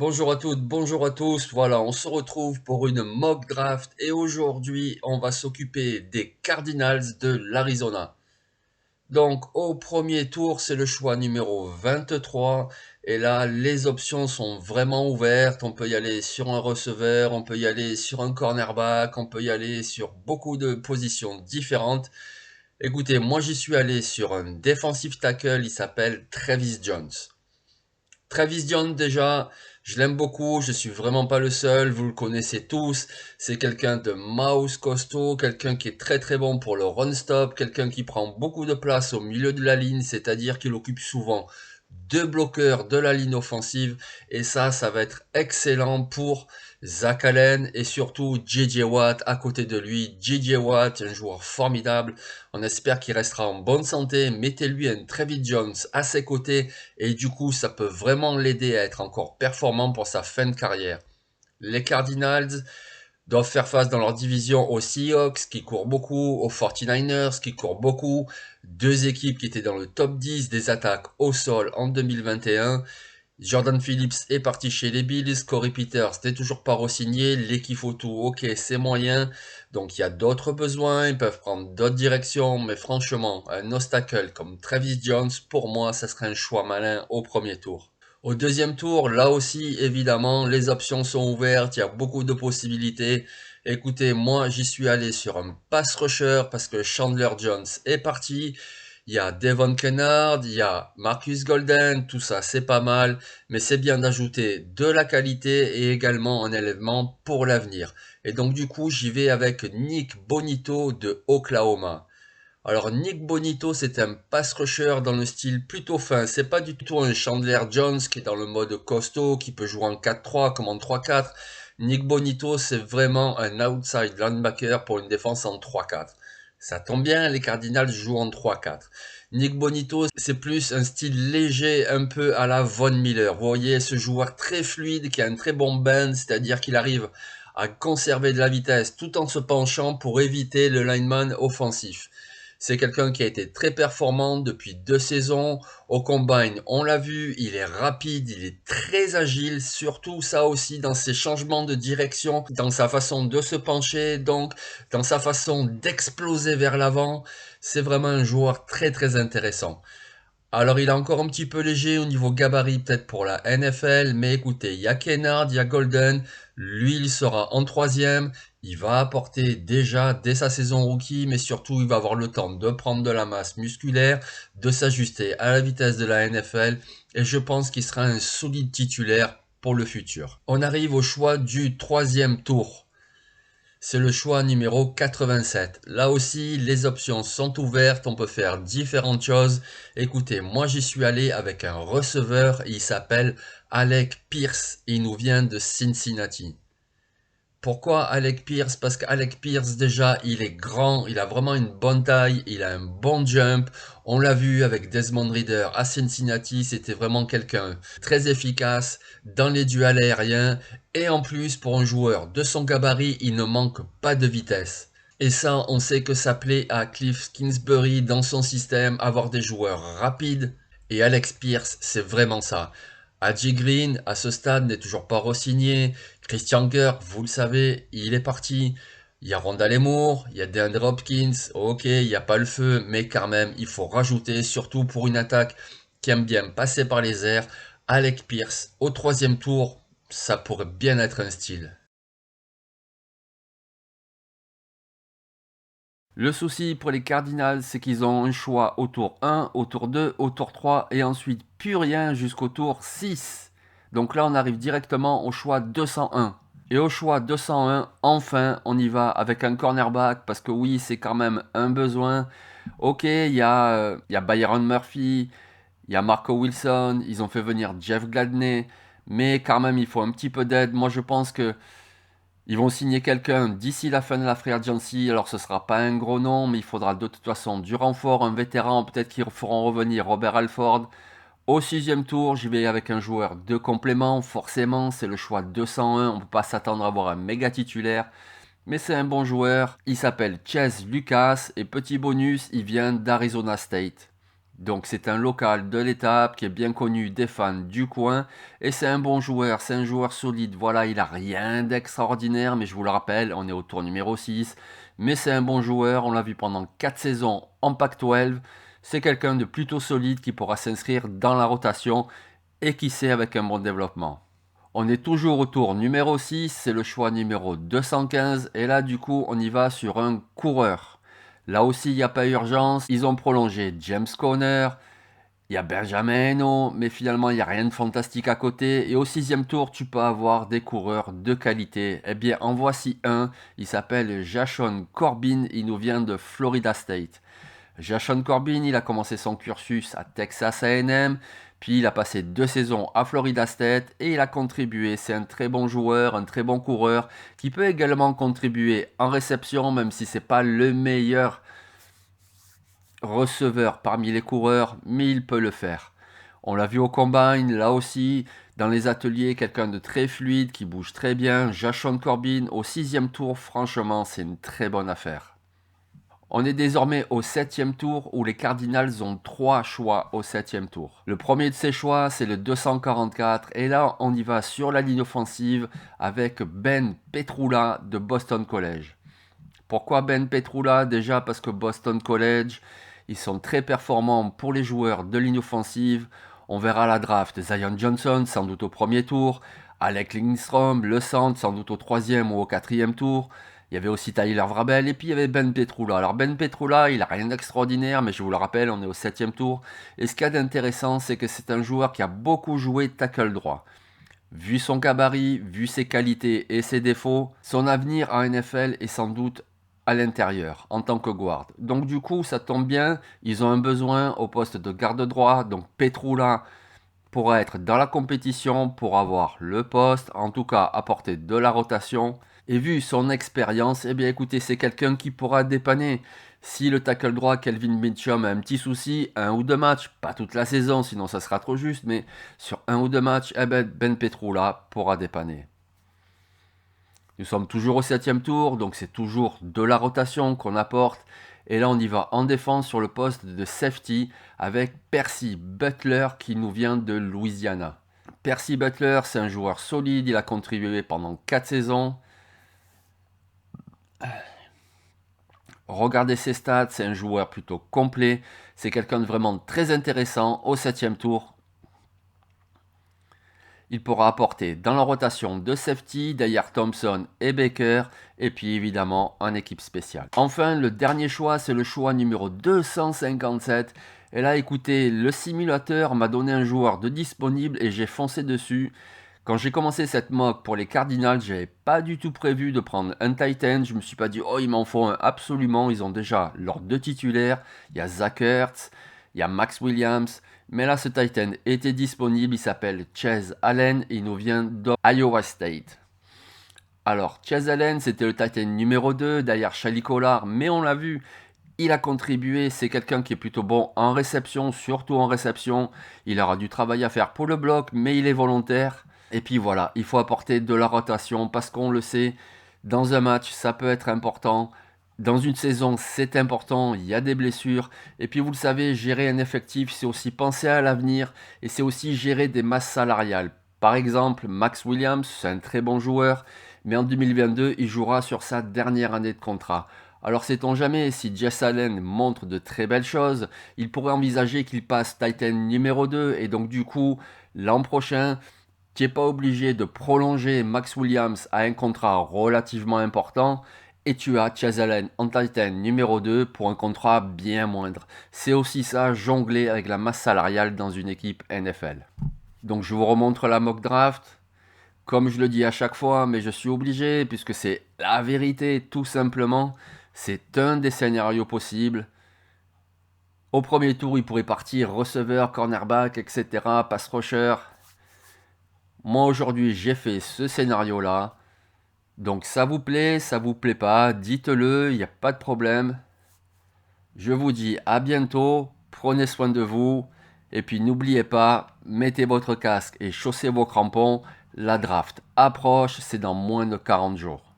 Bonjour à toutes, bonjour à tous. Voilà, on se retrouve pour une mock draft et aujourd'hui, on va s'occuper des Cardinals de l'Arizona. Donc, au premier tour, c'est le choix numéro 23 et là, les options sont vraiment ouvertes. On peut y aller sur un receveur, on peut y aller sur un cornerback, on peut y aller sur beaucoup de positions différentes. Écoutez, moi j'y suis allé sur un defensive tackle, il s'appelle Travis Jones. Travis Young déjà, je l'aime beaucoup, je suis vraiment pas le seul, vous le connaissez tous. C'est quelqu'un de mouse costaud, quelqu'un qui est très très bon pour le run stop, quelqu'un qui prend beaucoup de place au milieu de la ligne, c'est-à-dire qu'il occupe souvent deux bloqueurs de la ligne offensive. Et ça va être excellent pour Zach Allen et surtout JJ Watt à côté de lui. JJ Watt, un joueur formidable. On espère qu'il restera en bonne santé. Mettez-lui un Travis Jones à ses côtés et du coup, ça peut vraiment l'aider à être encore performant pour sa fin de carrière. Les Cardinals doivent faire face dans leur division aux Seahawks qui courent beaucoup, aux 49ers qui courent beaucoup, deux équipes qui étaient dans le top 10 des attaques au sol en 2021. Jordan Phillips est parti chez les Bills, Corey Peters n'est toujours pas re-signé, l'équipe tout, ok c'est moyen, donc il y a d'autres besoins, ils peuvent prendre d'autres directions, mais franchement, un obstacle comme Travis Jones, pour moi, ça serait un choix malin au premier tour. Au deuxième tour, là aussi, évidemment, les options sont ouvertes, il y a beaucoup de possibilités. Écoutez, moi, j'y suis allé sur un pass rusher parce que Chandler Jones est parti. Il y a Devon Kennard, il y a Marcus Golden, tout ça, c'est pas mal, mais c'est bien d'ajouter de la qualité et également un élément pour l'avenir. Et donc, du coup, j'y vais avec Nick Bonito de Oklahoma. Alors Nick Bonito, c'est un pass rusher dans le style plutôt fin. C'est pas du tout un Chandler Jones qui est dans le mode costaud, qui peut jouer en 4-3 comme en 3-4. Nick Bonito, c'est vraiment un outside linebacker pour une défense en 3-4. Ça tombe bien, les Cardinals jouent en 3-4. Nick Bonito, c'est plus un style léger, un peu à la Von Miller. Vous voyez, ce joueur très fluide qui a un très bon bend, c'est-à-dire qu'il arrive à conserver de la vitesse tout en se penchant pour éviter le lineman offensif. C'est quelqu'un qui a été très performant depuis 2 saisons. Au combine, on l'a vu, il est rapide, il est très agile, surtout ça aussi dans ses changements de direction, dans sa façon de se pencher, donc dans sa façon d'exploser vers l'avant. C'est vraiment un joueur très très intéressant. Alors il est encore un petit peu léger au niveau gabarit peut-être pour la NFL, mais écoutez, il y a Kennard, il y a Golden, lui il sera en troisième, il va apporter déjà dès sa saison rookie, mais surtout il va avoir le temps de prendre de la masse musculaire, de s'ajuster à la vitesse de la NFL, et je pense qu'il sera un solide titulaire pour le futur. On arrive au choix du troisième tour. C'est le choix numéro 87. Là aussi, les options sont ouvertes, on peut faire différentes choses. Écoutez, moi j'y suis allé avec un receveur, il s'appelle Alec Pierce, il nous vient de Cincinnati. Pourquoi Alec Pierce? Parce qu'Alec Pierce, déjà, il est grand, il a vraiment une bonne taille, il a un bon jump. On l'a vu avec Desmond Reader à Cincinnati, c'était vraiment quelqu'un très efficace dans les duels aériens. Et en plus, pour un joueur de son gabarit, il ne manque pas de vitesse. Et ça, on sait que ça plaît à Cliff Kingsbury dans son système, avoir des joueurs rapides. Et Alex Pierce, c'est vraiment ça. Adji Green, à ce stade, n'est toujours pas re-signé. Christian Kirk, vous le savez, il est parti. Il y a Rondale Moore, il y a DeAndre Hopkins. Ok, il n'y a pas le feu, mais quand même, il faut rajouter, surtout pour une attaque qui aime bien passer par les airs. Alec Pierce, au troisième tour, ça pourrait bien être un style. Le souci pour les Cardinals, c'est qu'ils ont un choix au tour 1, au tour 2, au tour 3 et ensuite plus rien jusqu'au tour 6. Donc là, on arrive directement au choix 201. Et au choix 201, enfin, on y va avec un cornerback parce que oui, c'est quand même un besoin. Ok, il y a Byron Murphy, il y a Marco Wilson, ils ont fait venir Jeff Gladney, mais quand même, il faut un petit peu d'aide. Moi, je pense que ils vont signer quelqu'un d'ici la fin de la free agency. Alors ce sera pas un gros nom, mais il faudra de toute façon du renfort, un vétéran. Peut-être qu'ils feront revenir Robert Alford. Au sixième tour, j'y vais avec un joueur de complément. Forcément, c'est le choix 201. On ne peut pas s'attendre à avoir un méga titulaire. Mais c'est un bon joueur. Il s'appelle Chase Lucas. Et petit bonus, il vient d'Arizona State. Donc c'est un local de l'étape qui est bien connu des fans du coin et c'est un bon joueur, c'est un joueur solide. Voilà, il a rien d'extraordinaire, mais je vous le rappelle, on est au tour numéro 6. Mais c'est un bon joueur, on l'a vu pendant 4 saisons en Pac-12. C'est quelqu'un de plutôt solide qui pourra s'inscrire dans la rotation et qui sait avec un bon développement. On est toujours au tour numéro 6, c'est le choix numéro 215 et là du coup on y va sur un coureur. Là aussi il n'y a pas urgence, ils ont prolongé James Conner, il y a Benjamin Eno, mais finalement il n'y a rien de fantastique à côté et au 6e tour tu peux avoir des coureurs de qualité. Eh bien en voici un, il s'appelle Jashon Corbin, il nous vient de Florida State. Jashon Corbin, il a commencé son cursus à Texas A&M, puis il a passé 2 saisons à Florida State et il a contribué. C'est un très bon joueur, un très bon coureur qui peut également contribuer en réception, même si c'est pas le meilleur receveur parmi les coureurs, mais il peut le faire. On l'a vu au combine, là aussi, dans les ateliers, quelqu'un de très fluide, qui bouge très bien. Jashon Corbin, au 6e tour, franchement, c'est une très bonne affaire. On est désormais au 7e tour où les Cardinals ont 3 choix au 7e tour. Le premier de ces choix, c'est le 244 et là, on y va sur la ligne offensive avec Ben Petrula de Boston College. Pourquoi Ben Petrula? Déjà parce que Boston College, ils sont très performants pour les joueurs de ligne offensive. On verra à la draft Zion Johnson sans doute au premier tour, Alec Lindstrom, le centre sans doute au 3e ou au 4e tour. Il y avait aussi Tyler Vrabel et puis il y avait Ben Petrula. Alors Ben Petrula, il n'a rien d'extraordinaire, mais je vous le rappelle, on est au 7e tour. Et ce qu'il y a d'intéressant, c'est que c'est un joueur qui a beaucoup joué tackle droit. Vu son gabarit, vu ses qualités et ses défauts, son avenir en NFL est sans doute à l'intérieur, en tant que guard. Donc du coup, ça tombe bien, ils ont un besoin au poste de garde droit, donc Petrula pourra être dans la compétition pour avoir le poste, en tout cas apporter de la rotation. Et vu son expérience, eh bien écoutez, c'est quelqu'un qui pourra dépanner. Si le tackle droit Kelvin Mitchum a un petit souci, 1 ou 2 matchs, pas toute la saison, sinon ça sera trop juste, mais sur 1 ou 2 matchs, eh Ben Petrula pourra dépanner. Nous sommes toujours au 7e tour, donc c'est toujours de la rotation qu'on apporte. Et là, on y va en défense sur le poste de safety avec Percy Butler qui nous vient de Louisiana. Percy Butler, c'est un joueur solide, il a contribué pendant 4 saisons. Regardez ses stats, c'est un joueur plutôt complet. C'est quelqu'un de vraiment très intéressant au 7e tour. Il pourra apporter dans la rotation de safety, derrière Thompson et Baker, et puis évidemment en équipe spéciale. Enfin, le dernier choix, c'est le choix numéro 257. Et là, écoutez, le simulateur m'a donné un joueur de disponible et j'ai foncé dessus. Quand j'ai commencé cette mock pour les Cardinals, j'avais pas du tout prévu de prendre un tight end. Je me suis pas dit, oh, il m'en faut un absolument. Ils ont déjà leurs 2 titulaires. Il y a Zach Ertz, il y a Max Williams. Mais là, ce tight end était disponible. Il s'appelle Chase Allen et il nous vient d'Iowa State. Alors, Chase Allen, c'était le tight end numéro 2 derrière Charlie Collard. Mais on l'a vu, il a contribué. C'est quelqu'un qui est plutôt bon en réception, surtout en réception. Il aura du travail à faire pour le bloc, mais il est volontaire. Et puis voilà, il faut apporter de la rotation parce qu'on le sait, dans un match, ça peut être important. Dans une saison, c'est important, il y a des blessures. Et puis vous le savez, gérer un effectif, c'est aussi penser à l'avenir et c'est aussi gérer des masses salariales. Par exemple, Max Williams, c'est un très bon joueur, mais en 2022, il jouera sur sa dernière année de contrat. Alors sait-on jamais, si Jess Allen montre de très belles choses, il pourrait envisager qu'il passe Titan numéro 2 et donc du coup, l'an prochain, tu n'es pas obligé de prolonger Max Williams à un contrat relativement important et tu as Chase Allen en Titan numéro 2 pour un contrat bien moindre. C'est aussi ça, jongler avec la masse salariale dans une équipe NFL. Donc je vous remontre la mock draft. Comme je le dis à chaque fois, mais je suis obligé puisque c'est la vérité tout simplement. C'est un des scénarios possibles. Au premier tour, il pourrait partir receveur, cornerback, etc., pass rusher. Moi aujourd'hui j'ai fait ce scénario là. Donc ça vous plaît pas, dites-le, il n'y a pas de problème. Je vous dis à bientôt, prenez soin de vous. Et puis n'oubliez pas, mettez votre casque et chaussez vos crampons. La draft approche, c'est dans moins de 40 jours.